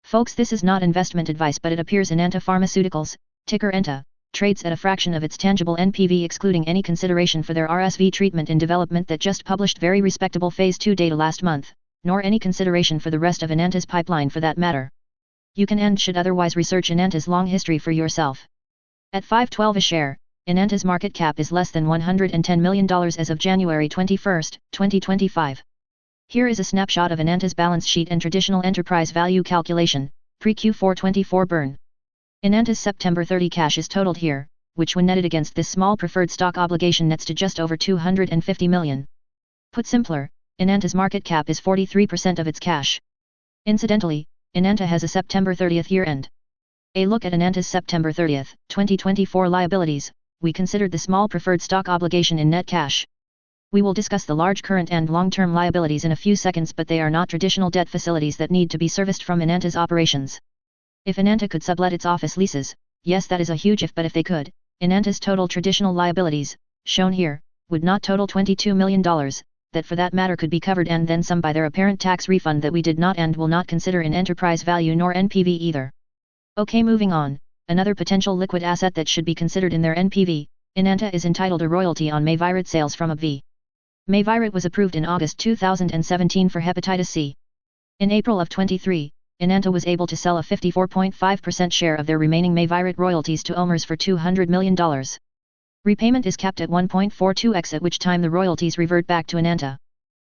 Folks, this is not investment advice, but it appears Enanta Pharmaceuticals, ticker ENTA, trades at a fraction of its tangible NPV excluding any consideration for their RSV treatment in development that just published very respectable phase 2 data last month, nor any consideration for the rest of Enanta's pipeline for that matter. You can and should otherwise research Enanta's long history for yourself. At $5.12 a share, Enanta's market cap is less than $110 million as of January 21, 2025. Here is a snapshot of Enanta's balance sheet and traditional enterprise value calculation, pre-Q4 24 burn. Enanta's September 30 cash is totaled here, which when netted against this small preferred stock obligation nets to just over $250 million. Put simpler, Enanta's market cap is 43% of its cash. Incidentally, Enanta has a September 30th year-end. A look at Enanta's September 30th, 2024 liabilities, we considered the small preferred stock obligation in net cash. We will discuss the large current and long-term liabilities in a few seconds, but they are not traditional debt facilities that need to be serviced from Enanta's operations. If Enanta could sublet its office leases, yes, that is a huge if, but if they could, Enanta's total traditional liabilities, shown here, would not total $22 million, that for that matter could be covered and then some by their apparent tax refund that we did not and will not consider in enterprise value nor NPV either. Okay, moving on, another potential liquid asset that should be considered in their NPV, Enanta is entitled a royalty on Mayvirot sales from AbbVie. Mayvirot was approved in August 2017 for hepatitis C. In April of 23, Enanta was able to sell a 54.5% share of their remaining Mayvirot royalties to OMERS for $200 million. Repayment is capped at 1.42x, at which time the royalties revert back to Enanta.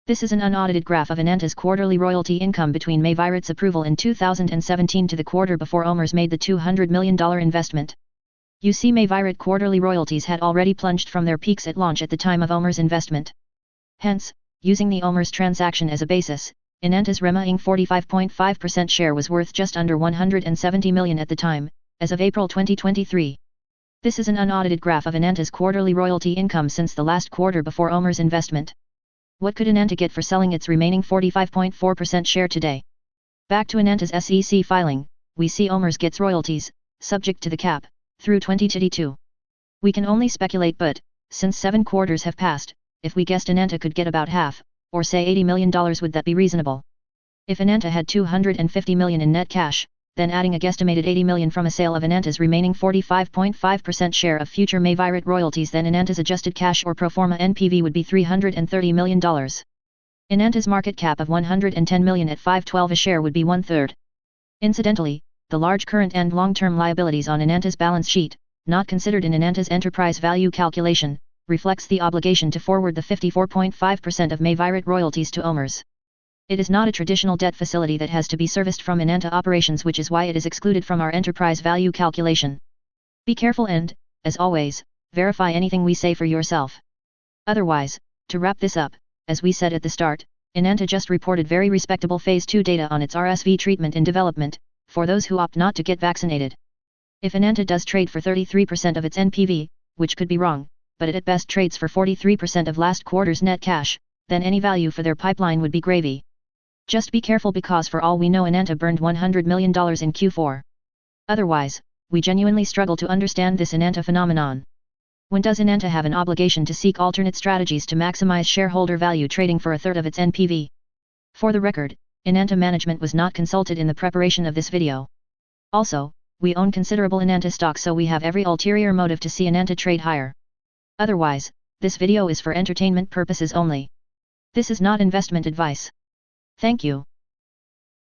This is an unaudited graph of Enanta's quarterly royalty income between Mayvirot's approval in 2017 to the quarter before OMERS made the $200 million investment. You see, Mayvirot quarterly royalties had already plunged from their peaks at launch at the time of OMERS investment. Hence, using the OMERS transaction as a basis, Enanta's remaining 45.5% share was worth just under $170 million at the time, as of April 2023. This is an unaudited graph of Enanta's quarterly royalty income since the last quarter before OMERS investment. What could Enanta get for selling its remaining 45.4% share today? Back to Enanta's SEC filing, we see OMERS gets royalties, subject to the cap, through 2022. We can only speculate, but, since 7 quarters have passed, if we guessed Enanta could get about half, or say $80 million, would that be reasonable? If Enanta had $250 million in net cash, then adding a guesstimated $80 million from a sale of Enanta's remaining 45.5% share of future Mayvirot royalties, then Enanta's adjusted cash or Proforma NPV would be $330 million. Enanta's market cap of $110 million at $5.12 a share would be 1/3. Incidentally, the large current and long-term liabilities on Enanta's balance sheet, not considered in Enanta's enterprise value calculation, reflects the obligation to forward the 54.5% of Mayvirot royalties to OMERS. It is not a traditional debt facility that has to be serviced from Enanta operations, which is why it is excluded from our enterprise value calculation. Be careful and, as always, verify anything we say for yourself. Otherwise, to wrap this up, as we said at the start, Enanta just reported very respectable phase 2 data on its RSV treatment in development, for those who opt not to get vaccinated. If Enanta does trade for 33% of its NPV, which could be wrong, but it at best trades for 43% of last quarter's net cash, then any value for their pipeline would be gravy. Just be careful, because for all we know Enanta burned $100 million in Q4. Otherwise, we genuinely struggle to understand this Enanta phenomenon. When does Enanta have an obligation to seek alternate strategies to maximize shareholder value trading for 1/3 of its NPV? For the record, Enanta management was not consulted in the preparation of this video. Also, we own considerable Enanta stock, so we have every ulterior motive to see Enanta trade higher. Otherwise, this video is for entertainment purposes only. This is not investment advice. Thank you.